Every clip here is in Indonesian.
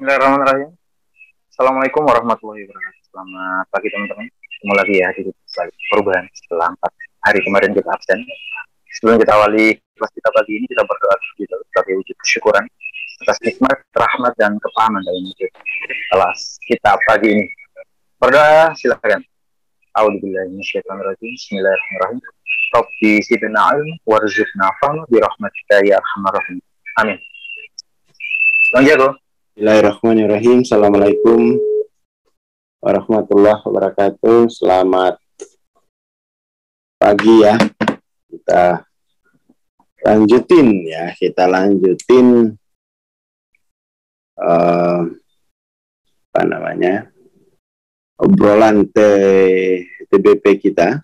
Bismillahirrahmanirrahim. Assalamualaikum warahmatullahi wabarakatuh. Selamat pagi teman-teman. Ketemu lagi ya di balik perubahan setelah 4 hari kemarin kita absen. Sebelum kita awali kelas kita pagi ini, kita berdoa sebagai wujud kesyukuran atas nikmat, rahmat, dan kepahaman dalam wujud kelas kita pagi ini. Berdoa silakan. A'udzubillahi minasyaitonirrajim. Bismillahirrahmanirrahim. Rabbi zidna ilma warzuqna fahma bi rahmatika ya arhamar rahim. Amin. Bang Jago. Bismillahirrahmanirrahim. Assalamualaikum warahmatullahi wabarakatuh. Selamat pagi ya. Kita lanjutin obrolan TBP kita.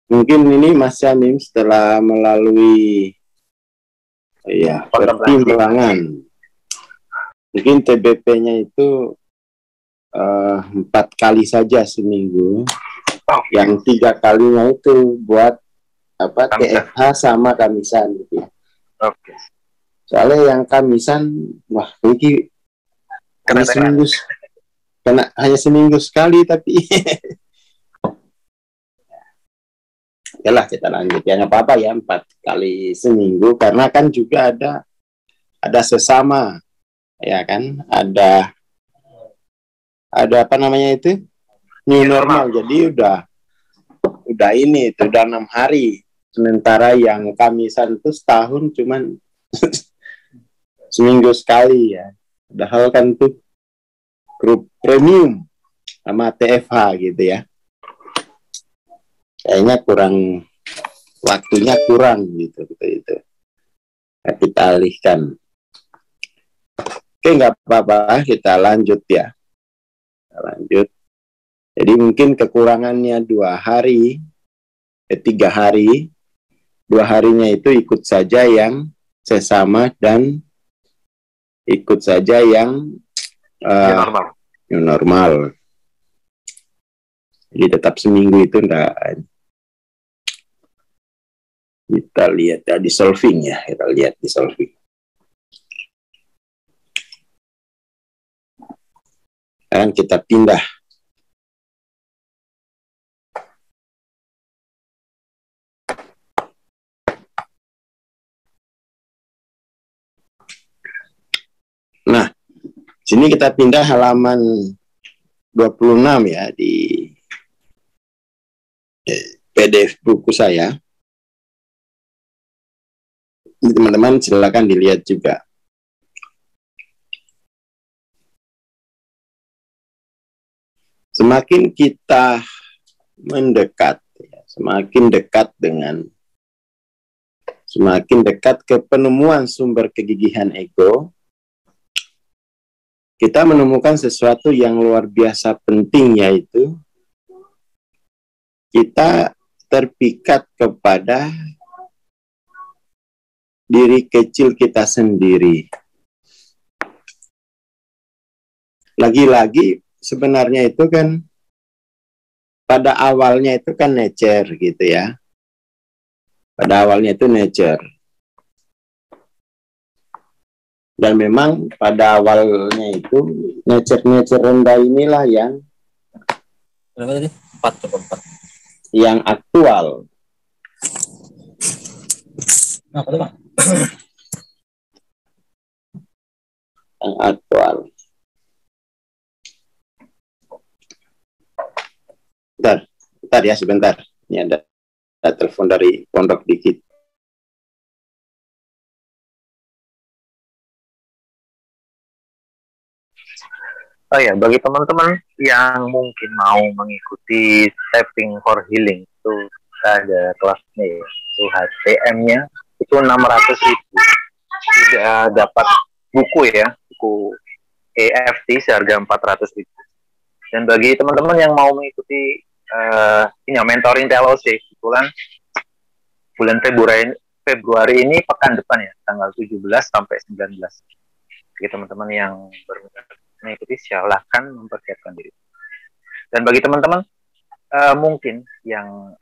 Mungkin ini Mas Syamim setelah melalui pertimbangan. Mungkin TBP-nya itu 4 kali saja seminggu. Yang 3 kalinya itu buat TFH sama kamisan gitu ya. Oke. Soalnya yang kamisan, ini hanya seminggu sekali tapi yalah kita lanjut ya, nggak apa-apa ya 4 kali seminggu karena kan juga ada sesama ya kan, ada apa namanya itu new normal. Jadi udah 6 hari, sementara yang kamisan itu setahun cuman seminggu sekali ya. Padahal kan tuh grup premium sama TFH gitu ya. Kayaknya waktunya kurang gitu itu. Nah, kita alihkan. Oke, nggak apa-apa, kita lanjut ya. Kita lanjut. Jadi mungkin kekurangannya 3 hari. 2 harinya itu ikut saja yang sesama dan ikut saja yang new normal. Jadi tetap seminggu itu enggak. Kita lihat ya di solving ya. Kita lihat di solving. Dan kita pindah. Nah, sini kita pindah halaman 26 ya di PDF buku saya. Teman-teman silakan dilihat juga. Semakin kita mendekat, semakin dekat ke penemuan sumber kegigihan ego, kita menemukan sesuatu yang luar biasa penting, yaitu kita terpikat kepada diri kecil kita sendiri. Lagi-lagi sebenarnya itu kan pada awalnya itu kan nature gitu ya. Pada awalnya itu nature. Dan memang pada awalnya itu nature rendah inilah yang yang aktual. Yang aktual. Bentar ya, sebentar. Ini ada telepon dari pondok dikit. Oh ya, bagi teman-teman yang mungkin mau mengikuti Stepping for Healing, itu ada kelasnya ya. Itu HTM-nya itu 600.000. Tidak dapat buku ya, buku EFT seharga 400.000. Dan bagi teman-teman yang mau mengikuti mentoring TLOC, kebetulan bulan Februari ini pekan depan ya, tanggal 17 sampai 19. Bagi teman-teman yang berminat mengikuti, silahkan mempersiapkan diri. Dan bagi teman-teman mungkin yang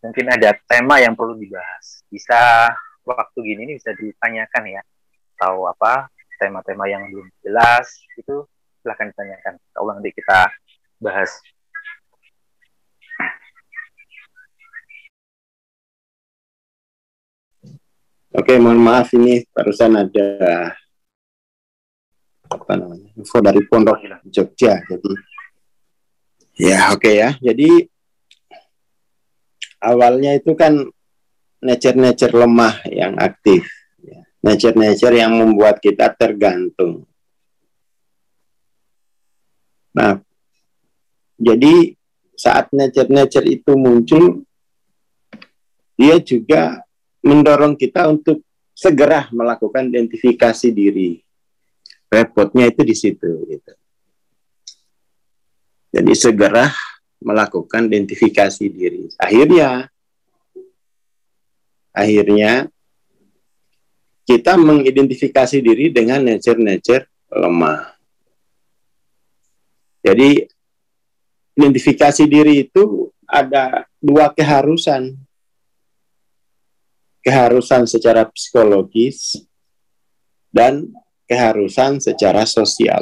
mungkin ada tema yang perlu dibahas, bisa waktu gini ini bisa ditanyakan ya, atau tema-tema yang belum jelas itu silahkan ditanyakan. Kalau nanti kita bahas. Oke, mohon maaf ini barusan ada apa namanya info dari Pondok Jogja. Jadi ya oke ya. Jadi awalnya itu kan nature lemah yang aktif, nature yang membuat kita tergantung. Nah, jadi saat nature itu muncul, dia juga mendorong kita untuk segera melakukan identifikasi diri. Repotnya itu di situ. Gitu. Jadi segera melakukan identifikasi diri. Akhirnya kita mengidentifikasi diri dengan nature lemah. Jadi identifikasi diri itu ada dua keharusan. Keharusan secara psikologis dan keharusan secara sosial.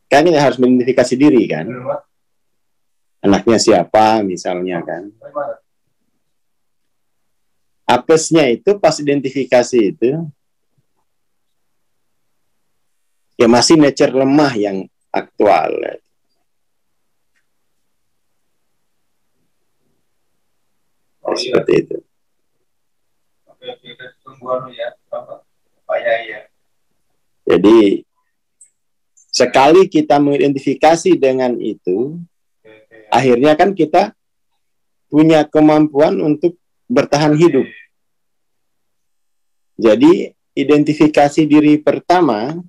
Kan kita harus mengidentifikasi diri kan. Anaknya siapa misalnya kan. Apesnya itu pas identifikasi itu ya masih nature lemah yang aktual. Seperti itu. Jadi sekali kita mengidentifikasi dengan itu, akhirnya kan kita punya kemampuan untuk bertahan hidup. Jadi identifikasi diri pertama,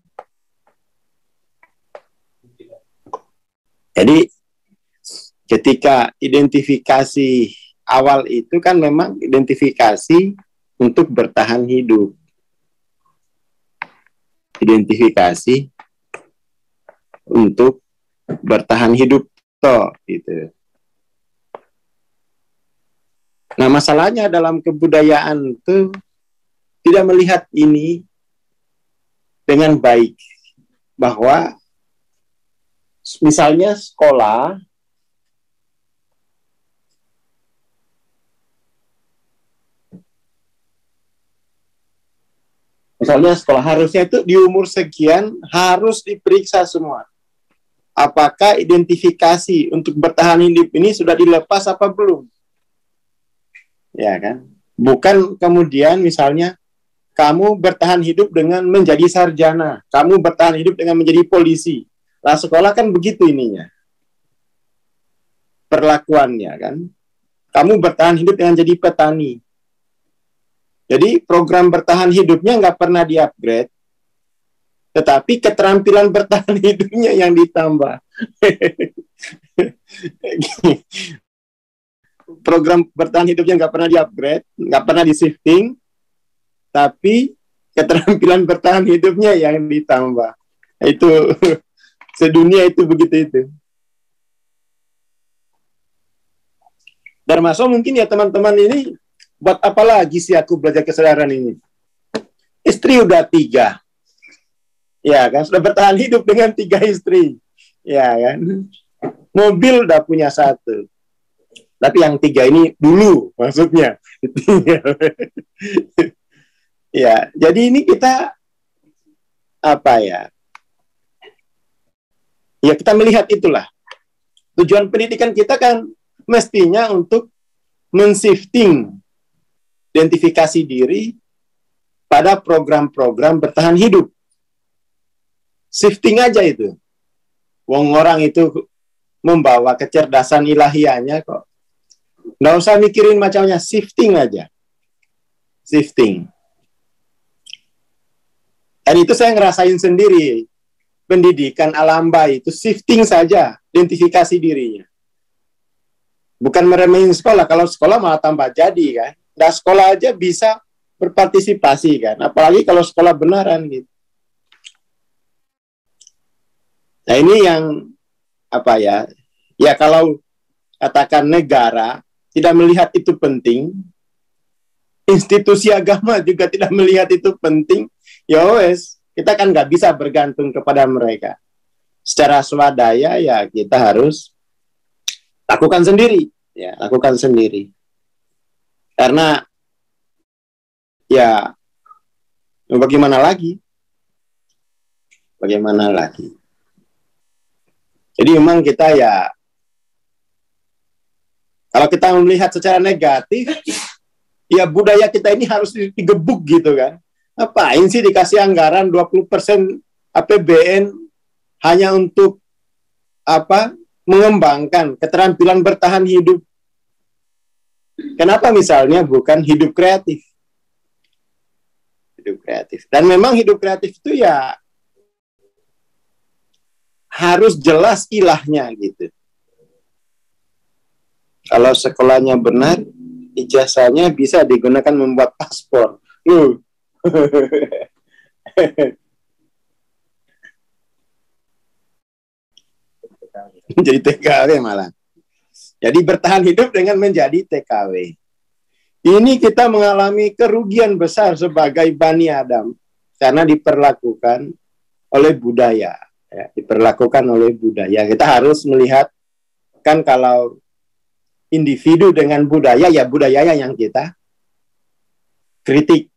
jadi ketika identifikasi awal itu kan memang identifikasi untuk bertahan hidup. Identifikasi untuk bertahan hidup toh gitu. Nah, masalahnya dalam kebudayaan itu tidak melihat ini dengan baik, bahwa misalnya sekolah harusnya itu di umur sekian harus diperiksa semua. Apakah identifikasi untuk bertahan hidup ini sudah dilepas apa belum? Ya kan? Bukan kemudian misalnya kamu bertahan hidup dengan menjadi sarjana, kamu bertahan hidup dengan menjadi polisi. Lah sekolah kan begitu ininya. Perlakuannya kan. Kamu bertahan hidup dengan jadi petani. Jadi program bertahan hidupnya nggak pernah di-upgrade, tetapi keterampilan bertahan hidupnya yang ditambah. Program bertahan hidupnya nggak pernah di-upgrade, nggak pernah di-shifting, tapi keterampilan bertahan hidupnya yang ditambah. Itu sedunia itu begitu itu. Termasuk mungkin ya teman-teman ini, buat apa lagi sih aku belajar kesadaran ini? Istri udah 3. Ya kan, sudah bertahan hidup dengan 3 istri. Ya kan. Mobil udah punya 1. Tapi yang 3 ini dulu maksudnya. Ya, jadi ini kita apa ya? Ya kita melihat itulah. Tujuan pendidikan kita kan mestinya untuk men-shifting identifikasi diri pada program-program bertahan hidup. Shifting aja itu. Wong orang itu membawa kecerdasan ilahiyahnya kok. Nggak usah mikirin macamnya, shifting aja. Shifting. Dan itu saya ngerasain sendiri. Pendidikan Alamba itu shifting saja, identifikasi dirinya. Bukan meremehin sekolah, kalau sekolah malah tambah jadi kan. Nah, sekolah aja bisa berpartisipasi kan, apalagi kalau sekolah benaran gitu. Nah ini yang apa ya? Ya kalau katakan negara tidak melihat itu penting, institusi agama juga tidak melihat itu penting, Ya wes, kita kan nggak bisa bergantung kepada mereka. Secara swadaya ya kita harus lakukan sendiri, ya lakukan sendiri. Karena ya bagaimana lagi? Bagaimana lagi? Jadi memang kita ya, kalau kita melihat secara negatif, ya budaya kita ini harus digebuk gitu kan. Ngapain sih dikasih anggaran 20% APBN hanya untuk apa? Mengembangkan keterampilan bertahan hidup. Kenapa misalnya bukan hidup kreatif? Hidup kreatif. Dan memang hidup kreatif itu ya harus jelas ilahnya gitu. Kalau sekolahnya benar, ijazahnya bisa digunakan membuat paspor. Menjadi TKW malah. Jadi bertahan hidup dengan menjadi TKW. Ini kita mengalami kerugian besar sebagai Bani Adam karena diperlakukan oleh budaya. Ya, diperlakukan oleh budaya. Kita harus melihat kan kalau individu dengan budaya, ya budayanya yang kita kritik.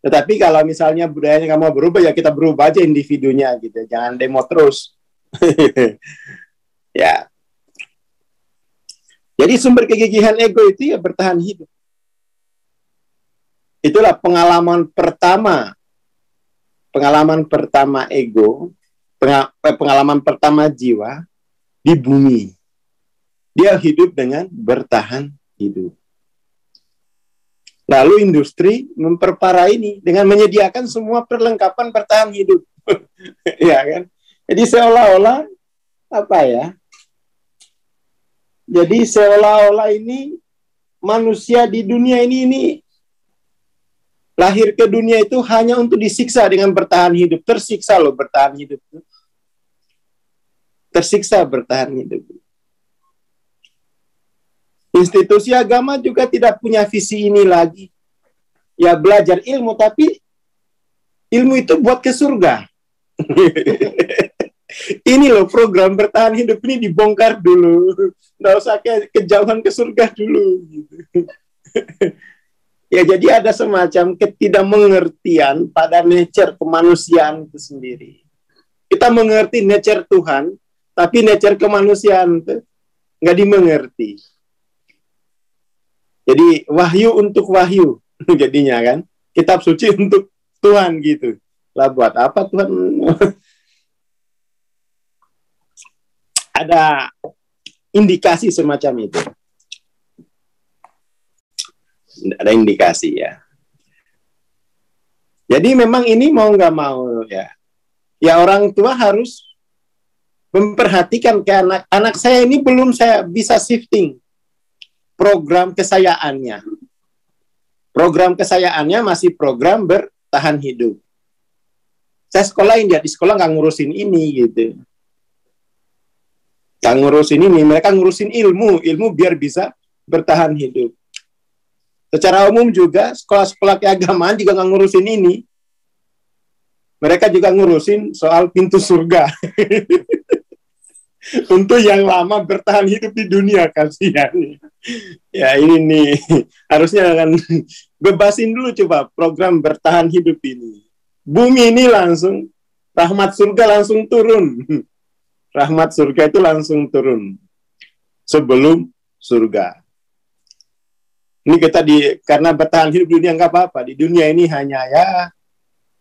Tetapi kalau misalnya budayanya nggak mau berubah, ya kita berubah aja individunya gitu. Jangan demo terus. Ya. Jadi sumber kegigihan ego itu ya bertahan hidup. Itulah pengalaman pertama ego, pengalaman pertama jiwa di bumi. Dia hidup dengan bertahan hidup. Lalu industri memperparah ini dengan menyediakan semua perlengkapan bertahan hidup. Ya kan? Jadi seolah-olah apa ya? Jadi seolah-olah ini manusia di dunia ini lahir ke dunia itu hanya untuk disiksa dengan bertahan hidup. Tersiksa loh bertahan hidup. Tersiksa bertahan hidup. Institusi agama juga tidak punya visi ini lagi. Ya belajar ilmu, tapi ilmu itu buat ke surga. Ini loh program bertahan hidup ini dibongkar dulu. Nggak usah kejauhan ke surga dulu. Gitu. Ya jadi ada semacam ketidakmengertian pada nature kemanusiaan itu sendiri. Kita mengerti nature Tuhan, tapi nature kemanusiaan itu nggak dimengerti. Jadi wahyu untuk wahyu jadinya kan. Kitab suci untuk Tuhan gitu. Lah buat apa Tuhan? Ada indikasi semacam itu. Ada indikasi ya. Jadi memang ini mau nggak mau ya. Ya orang tua harus memperhatikan ke anak saya ini belum saya bisa shifting program kesayaannya. Program kesayaannya masih program bertahan hidup. Saya sekolahin dia di sekolah nggak ngurusin ini gitu. Nggak ngurusin ini, mereka ngurusin ilmu biar bisa bertahan hidup. Secara umum juga sekolah-sekolah keagamaan juga nggak ngurusin ini. Mereka juga ngurusin soal pintu surga. Untuk yang lama bertahan hidup di dunia, kasihan. Ya ini nih, harusnya kan bebasin dulu coba program bertahan hidup ini. Bumi ini langsung, rahmat surga langsung turun. Rahmat surga itu langsung turun sebelum surga. Ini kita karena bertahan hidup dunia nggak apa-apa. Di dunia ini hanya ya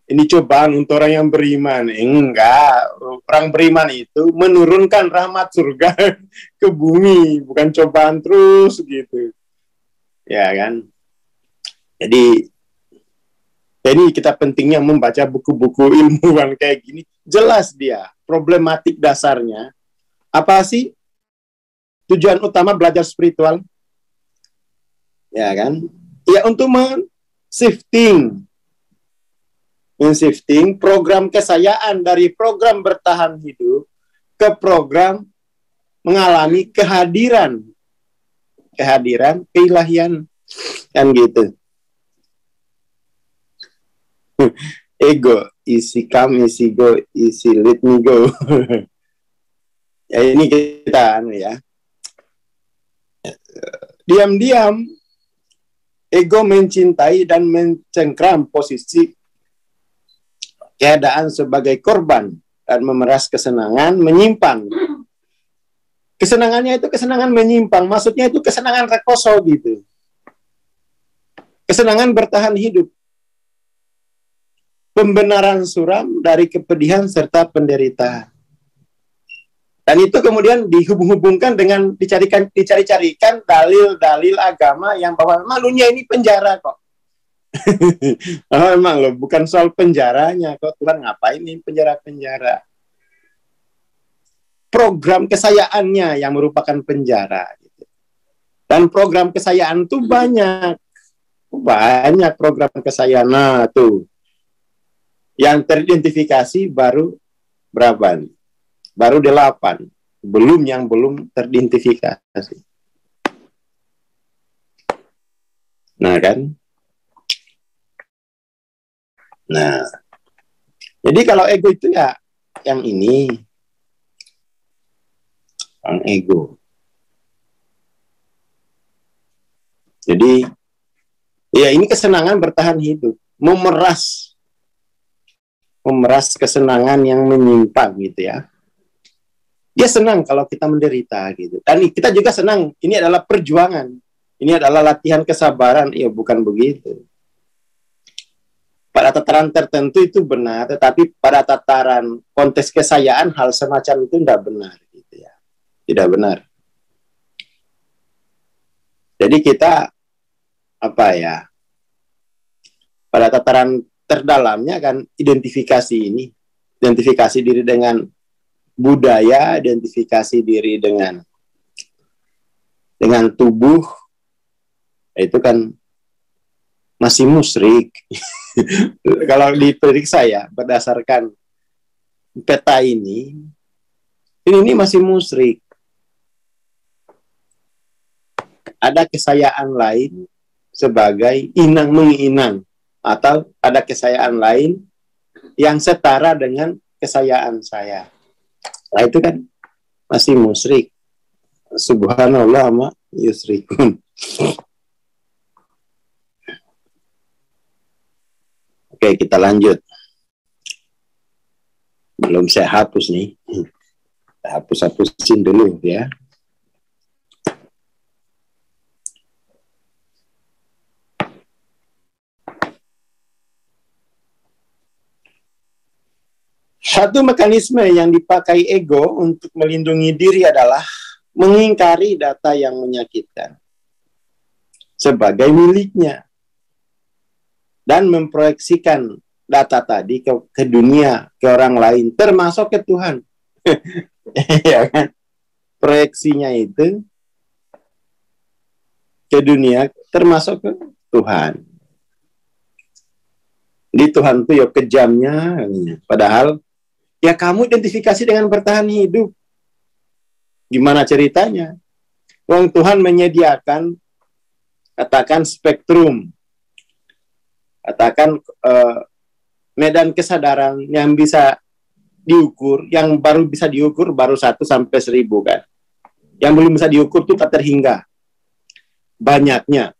ini cobaan untuk orang yang beriman. Enggak, orang beriman itu menurunkan rahmat surga ke bumi, bukan cobaan terus gitu. Ya kan? Jadi ini kita pentingnya membaca buku-buku ilmuwan kayak gini. Jelas dia problematik dasarnya. Apa sih tujuan utama belajar spiritual? Ya kan? Ya untuk men-shifting program kesayaan dari program bertahan hidup ke program mengalami kehadiran keilahian kan gitu. Ego, easy come, easy go, easy let me go. Ya ini kita ya. Diam-diam ego mencintai dan mencengkram posisi keadaan sebagai korban dan memeras kesenangan menyimpang. Kesenangannya itu kesenangan menyimpang, maksudnya itu kesenangan rekoso gitu. Kesenangan bertahan hidup. Pembenaran suram dari kepedihan serta penderitaan. Dan itu kemudian dihubung-hubungkan dengan dicari-carikan dalil-dalil agama yang bahwa malunya ini penjara kok. Oh, emang loh, bukan soal penjaranya kok, Tuhan ngapain ini penjara-penjara. Program kesayaannya yang merupakan penjara. Dan program kesayaan itu banyak program kesayaan. Nah, tuh yang teridentifikasi baru berapa nih? Baru 8. Belum yang belum teridentifikasi. Nah kan? Nah, jadi kalau ego itu ya yang ini, yang ego. Jadi ya ini kesenangan bertahan hidup, memeras kesenangan yang menyimpang gitu ya. Dia senang kalau kita menderita gitu. Dan kita juga senang, ini adalah perjuangan. Ini adalah latihan kesabaran. Ya bukan begitu. Pada tataran tertentu itu benar, tetapi pada tataran konteks kesayaan hal semacam itu tidak benar gitu ya. Tidak benar. Jadi kita apa ya? Pada tataran terdalamnya kan identifikasi ini, identifikasi diri dengan budaya, identifikasi diri dengan tubuh, itu kan masih musyrik. Kalau diperiksa ya berdasarkan peta ini masih musyrik. Ada kesayaan lain sebagai inang menginang, atau ada kesayaan lain yang setara dengan kesayaan saya. Nah itu kan masih musyrik. Subhanallah ma yusrikun. Oke, kita lanjut. Belum saya hapus nih. Hapus-hapusin dulu ya. Satu mekanisme yang dipakai ego untuk melindungi diri adalah mengingkari data yang menyakitkan sebagai miliknya dan memproyeksikan data tadi ke dunia, ke orang lain, termasuk ke Tuhan. Ya kan? Proyeksinya itu ke dunia, termasuk ke Tuhan. Di Tuhan itu ya kejamnya, padahal ya kamu identifikasi dengan bertahan hidup. Gimana ceritanya? Wong Tuhan menyediakan, katakan spektrum, katakan medan kesadaran yang bisa diukur, yang baru bisa diukur baru 1 sampai 1000 kan. Yang belum bisa diukur itu tak terhingga banyaknya.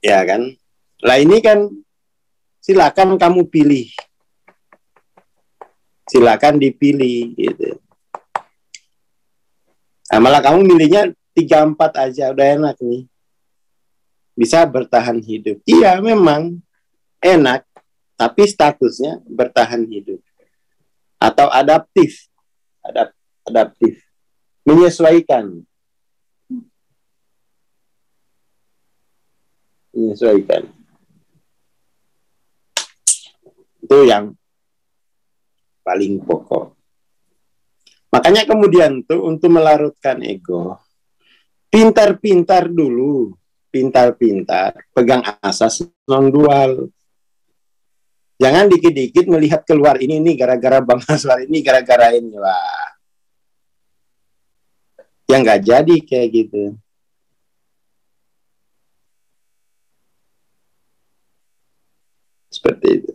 Ya kan? Lah ini kan silakan kamu pilih. Silakan dipilih gitu. Nah, malah kamu milihnya 3-4 aja udah enak nih. Bisa bertahan hidup. Iya memang enak, tapi statusnya bertahan hidup. Atau adaptif. Adaptif. Menyesuaikan. Itu yang paling pokok. Makanya kemudian tuh untuk melarutkan ego, pintar-pintar dulu, pegang asas non-dual. Jangan dikit-dikit melihat keluar ini gara-gara Bang Aswar, ini gara-gara ini. Wah. Yang nggak jadi kayak gitu. Seperti itu.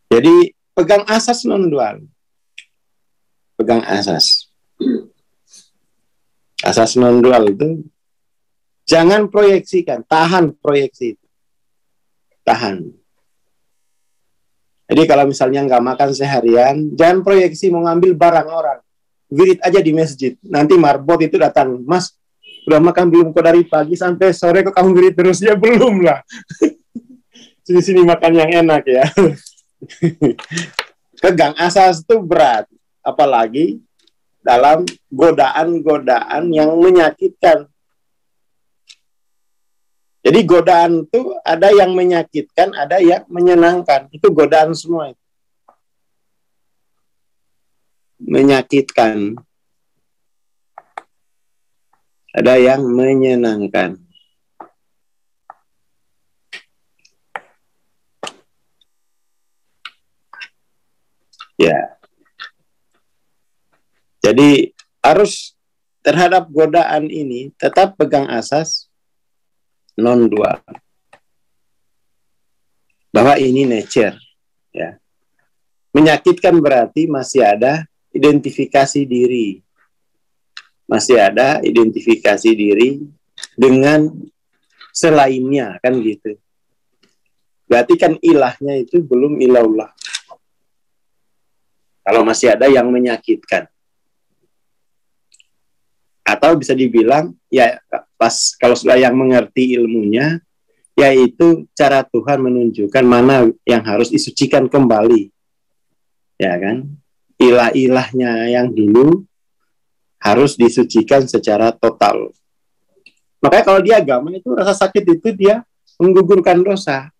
Jadi pegang asas non-dual. Pegang asas. Asas non-dual itu jangan proyeksikan, tahan proyeksi itu. Tahan. Jadi kalau misalnya nggak makan seharian, jangan proyeksi mau ngambil barang orang. Wirid aja di masjid. Nanti marbot itu datang, Mas, udah makan belum kok dari pagi sampai sore kok kamu wirid terus? Ya belum lah. Sini-sini makan yang enak ya. Pegang asas itu berat. Apalagi dalam godaan-godaan yang menyakitkan. Jadi godaan itu ada yang menyakitkan, ada yang menyenangkan. Itu godaan semua itu. Menyakitkan. Ada yang menyenangkan. Ya. Jadi harus terhadap godaan ini tetap pegang asas non-dual. Bahwa ini nature. Ya. Menyakitkan berarti masih ada identifikasi diri. Masih ada identifikasi diri dengan selainnya, kan gitu. Berarti kan ilahnya itu belum ilallah. Kalau masih ada yang menyakitkan. Atau bisa dibilang, ya pas kalau sudah yang mengerti ilmunya, yaitu cara Tuhan menunjukkan mana yang harus disucikan kembali. Ya kan? Ilah-ilahnya yang dulu harus disucikan secara total. Makanya kalau di agama itu rasa sakit itu dia menggugurkan dosa.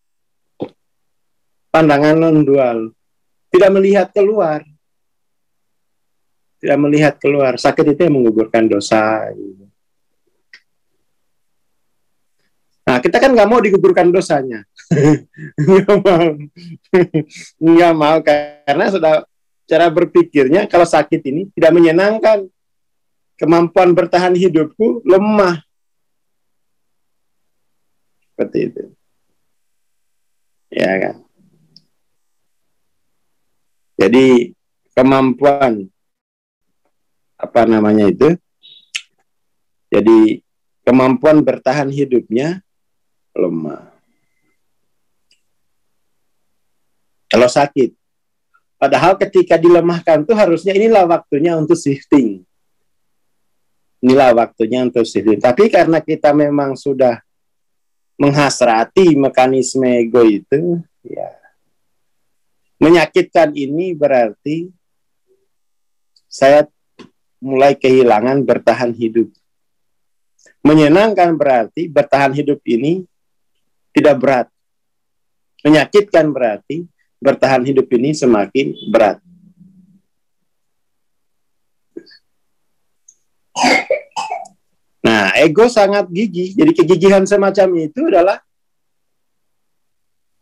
Pandangan non-dual. Tidak melihat keluar. Tidak melihat keluar. Sakit itu yang menggugurkan dosa. Nah, kita kan nggak mau digugurkan dosanya. Nggak mau. Nggak mau, karena sudah cara berpikirnya, kalau sakit ini tidak menyenangkan. Kemampuan bertahan hidupku lemah. Seperti itu. Ya kan? Jadi, kemampuan apa namanya itu? Jadi kemampuan bertahan hidupnya lemah. Kalau sakit, padahal ketika dilemahkan tuh harusnya inilah waktunya untuk shifting. Inilah waktunya untuk shifting. Tapi karena kita memang sudah menghasrati mekanisme ego itu, ya menyakitkan ini berarti saya mulai kehilangan bertahan hidup. Menyenangkan berarti bertahan hidup ini tidak berat. Menyakitkan berarti bertahan hidup ini semakin berat. Nah, ego sangat gigih. Jadi kegigihan semacam itu adalah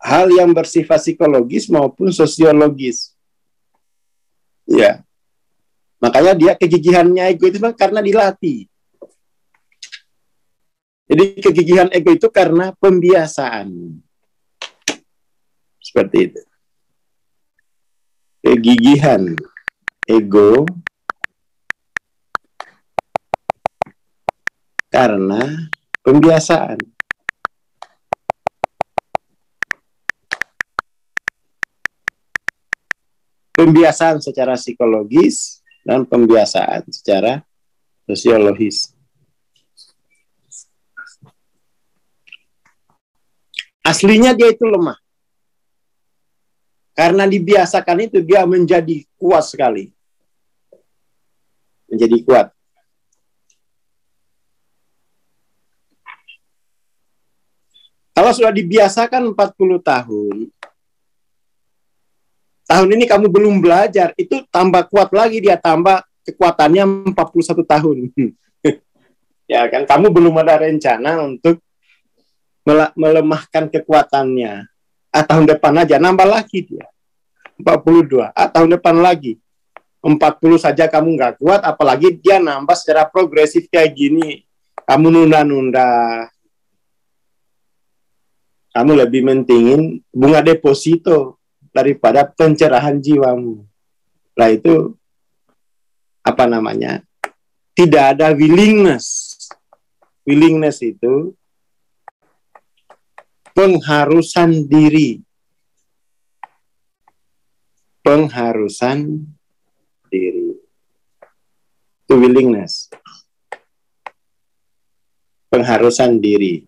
hal yang bersifat psikologis maupun sosiologis. Ya. Makanya dia kegigihannya ego itu karena dilatih. Jadi kegigihan ego itu karena pembiasaan. Seperti itu. Kegigihan ego karena pembiasaan. Pembiasaan secara psikologis dan pembiasaan secara sosiologis. Aslinya dia itu lemah. Karena dibiasakan itu dia menjadi kuat sekali. Menjadi kuat. Kalau sudah dibiasakan 40 tahun, tahun ini kamu belum belajar, itu tambah kuat lagi dia, tambah kekuatannya 41 tahun. Ya kan, kamu belum ada rencana untuk melemahkan kekuatannya. Tahun depan aja, nambah lagi dia. 42. Tahun depan lagi. 40 saja kamu nggak kuat, apalagi dia nambah secara progresif kayak gini. Kamu nunda-nunda. kamu lebih mentingin bunga deposito daripada pencerahan jiwamu. Nah itu apa namanya? Tidak ada willingness. Willingness itu pengharusan diri. Pengharusan diri. Itu willingness. Pengharusan diri.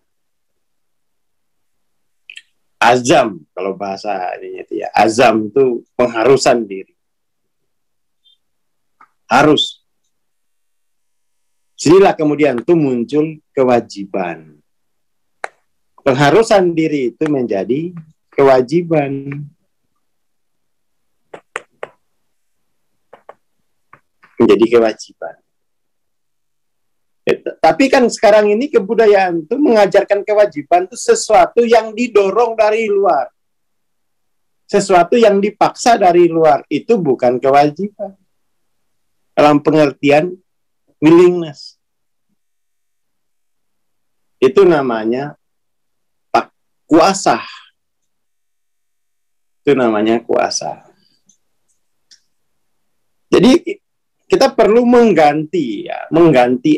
Azam, kalau bahasa ini ya. Azam itu pengharusan diri. Harus. Sinilah kemudian itu muncul kewajiban. Pengharusan diri itu menjadi kewajiban. Menjadi kewajiban. Tapi kan sekarang ini kebudayaan itu mengajarkan kewajiban itu sesuatu yang didorong dari luar. Sesuatu yang dipaksa dari luar. Itu bukan kewajiban. Dalam pengertian willingness. Itu namanya kuasa. Itu namanya kuasa. Jadi kita perlu mengganti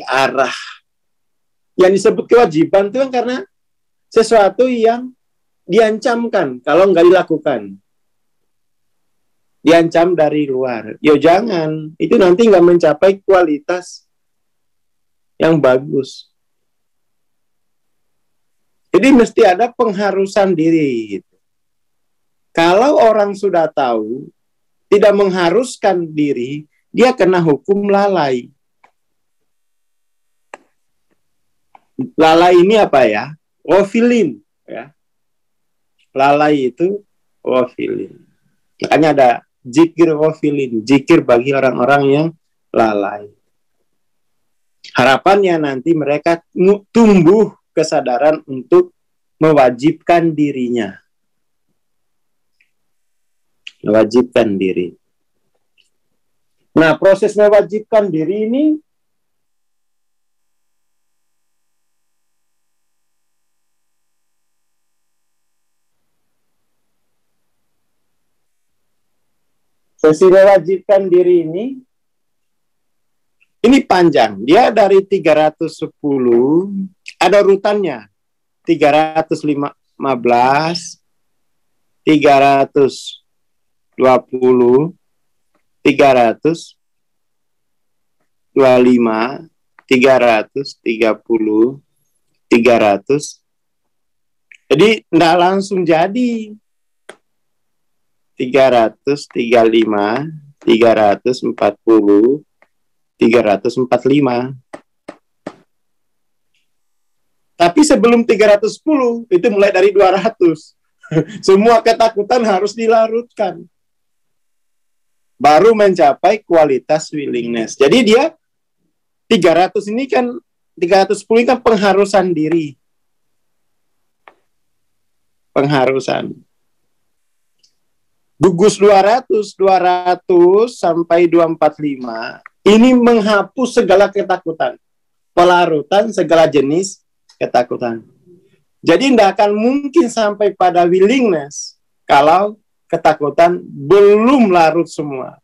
arah. Yang disebut kewajiban itu kan karena sesuatu yang diancamkan kalau nggak dilakukan. Diancam dari luar. Ya jangan, itu nanti nggak mencapai kualitas yang bagus. Jadi mesti ada pengharusan diri. Kalau orang sudah tahu, tidak mengharuskan diri, dia kena hukum lalai. Lalai ini apa ya? Wafilin. Ya. Lalai itu wafilin. Makanya ada zikir wafilin. Zikir bagi orang-orang yang lalai. Harapannya nanti mereka tumbuh kesadaran untuk mewajibkan dirinya. Mewajibkan diri. Nah, proses mewajibkan diri ini mewajibkan diri ini panjang. Dia dari 310 ada urutannya. 315, 320, 325, 330, 300. Jadi tidak langsung jadi. 335, 340, 345. Tapi sebelum 310 itu mulai dari 200. Semua ketakutan harus dilarutkan. Baru mencapai kualitas willingness. Jadi dia 300 ini kan 310 ini kan pengharusan diri. Pengharusan. Gugus 200 sampai 245 ini menghapus segala ketakutan. Pelarutan segala jenis ketakutan. Jadi tidak akan mungkin sampai pada willingness kalau ketakutan belum larut semua.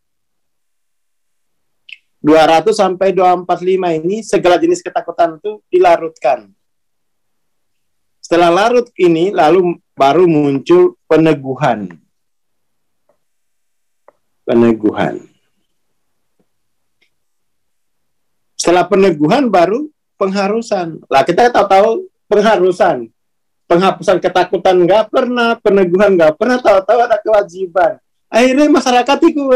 200 sampai 245 ini segala jenis ketakutan itu dilarutkan. Setelah larut ini lalu baru muncul peneguhan. Peneguhan. Setelah peneguhan baru pengharusan. Lah kita tahu-tahu pengharusan. Penghapusan ketakutan nggak pernah, peneguhan nggak pernah, tahu-tahu ada kewajiban. Akhirnya masyarakat itu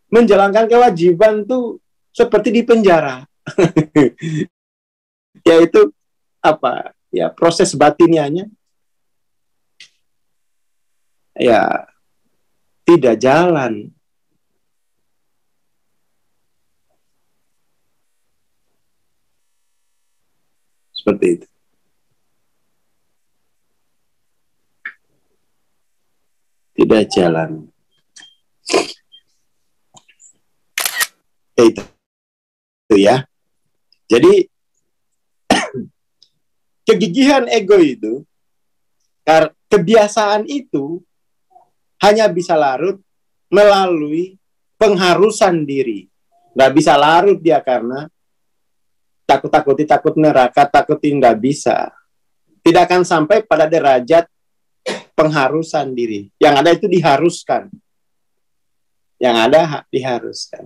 menjalankan kewajiban tuh seperti di penjara. Yaitu apa? Ya proses batinianya ya tidak jalan. Seperti itu. Tidak jalan. Itu ya. Jadi kegigihan ego itu kebiasaan itu hanya bisa larut melalui pengharusan diri. Nggak bisa larut dia karena takut neraka, nggak bisa. Tidak akan sampai pada derajat pengharusan diri. Yang ada itu diharuskan. Yang ada diharuskan.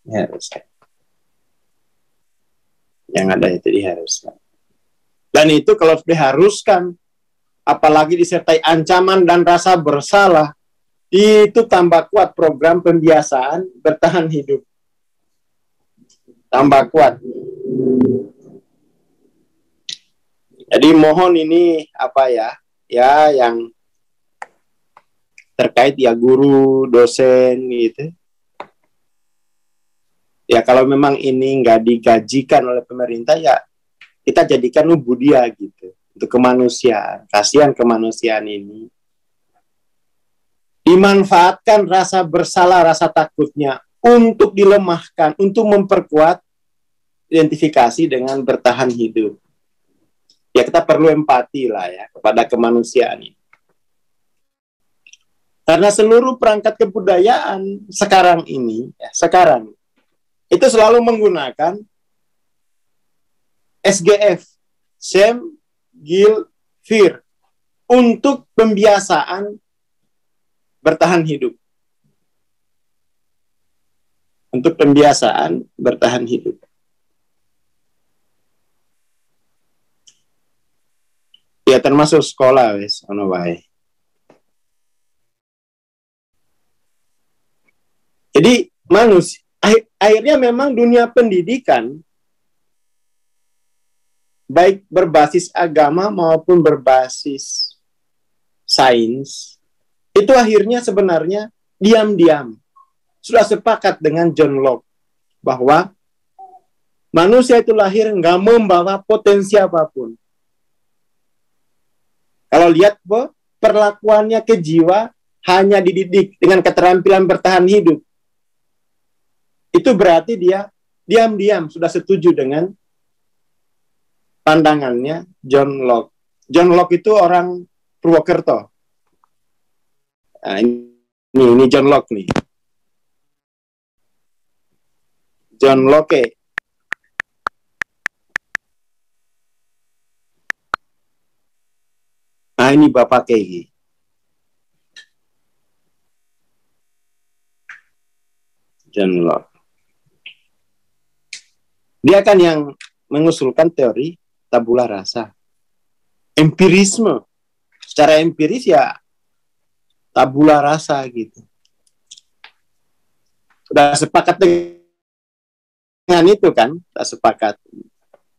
Diharuskan. Yang ada itu diharuskan. Dan itu kalau diharuskan, apalagi disertai ancaman dan rasa bersalah, itu tambah kuat program pembiasaan bertahan hidup. Tambah kuat. Jadi mohon ini apa ya yang terkait ya guru, dosen gitu. Ya kalau memang ini nggak digajikan oleh pemerintah ya kita jadikan ubudiah gitu untuk kemanusiaan. Kasihan kemanusiaan ini. Dimanfaatkan rasa bersalah, rasa takutnya untuk dilemahkan, untuk memperkuat identifikasi dengan bertahan hidup. Ya kita perlu empati lah ya kepada kemanusiaan ini. Karena seluruh perangkat kebudayaan sekarang ini, itu selalu menggunakan SGF, Shame, Guilt, Fear, untuk pembiasaan bertahan hidup. Untuk pembiasaan bertahan hidup. Ya termasuk sekolah wes ono wae. Jadi manusia akhirnya memang dunia pendidikan baik berbasis agama maupun berbasis sains itu akhirnya sebenarnya diam-diam sudah sepakat dengan John Locke bahwa manusia itu lahir nggak membawa potensi apapun. Kalau lihat perlakuannya ke jiwa hanya dididik dengan keterampilan bertahan hidup. Itu berarti dia diam-diam sudah setuju dengan pandangannya John Locke. John Locke itu orang Purwokerto. Nah, ini John Locke nih. John Locke. Nah, ini Bapak Kei. John Locke. Dia kan yang mengusulkan teori tabula rasa. Empirisme. Secara empiris ya tabula rasa gitu. Sudah sepakat dengan itu kan? Sudah sepakat.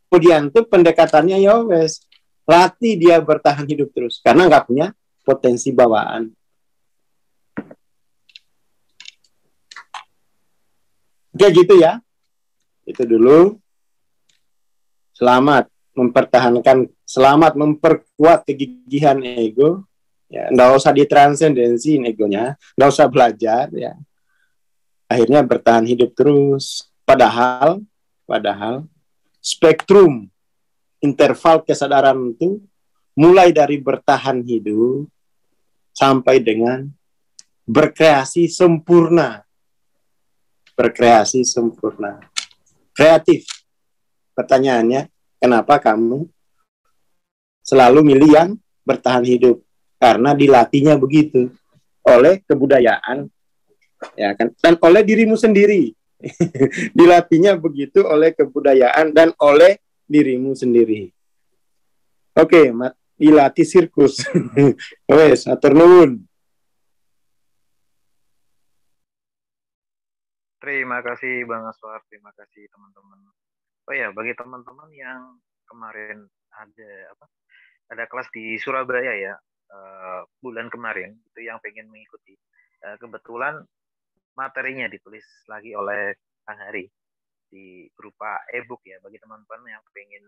Kemudian tuh pendekatannya ya wes latih dia bertahan hidup terus karena nggak punya potensi bawaan. Oke gitu ya. Itu dulu. Selamat memperkuat kegigihan ego. Ya, nggak usah ditransendensi egonya, nggak usah belajar ya. Akhirnya bertahan hidup terus. Padahal spektrum interval kesadaran itu mulai dari bertahan hidup sampai dengan berkreasi sempurna. Berkreasi sempurna. Kreatif. Pertanyaannya, kenapa kamu selalu milih yang bertahan hidup? Karena dilatihnya begitu oleh kebudayaan, ya kan, dan oleh dirimu sendiri. Dilatihnya begitu oleh kebudayaan dan oleh dirimu sendiri. Oke, dilatih sirkus. Wes, atur nuwun. Terima kasih Bang Aswar, terima kasih teman-teman. Oh ya, bagi teman-teman yang kemarin ada kelas di Surabaya ya, bulan kemarin itu yang pengen mengikuti, kebetulan materinya ditulis lagi oleh Kang Hari di berupa e-book ya bagi teman-teman yang pengen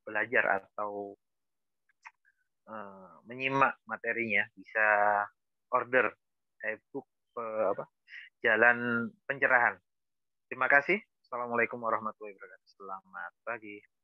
belajar atau menyimak materinya bisa order e-book Jalan Pencerahan. Terima kasih. Assalamualaikum warahmatullahi wabarakatuh. Selamat pagi.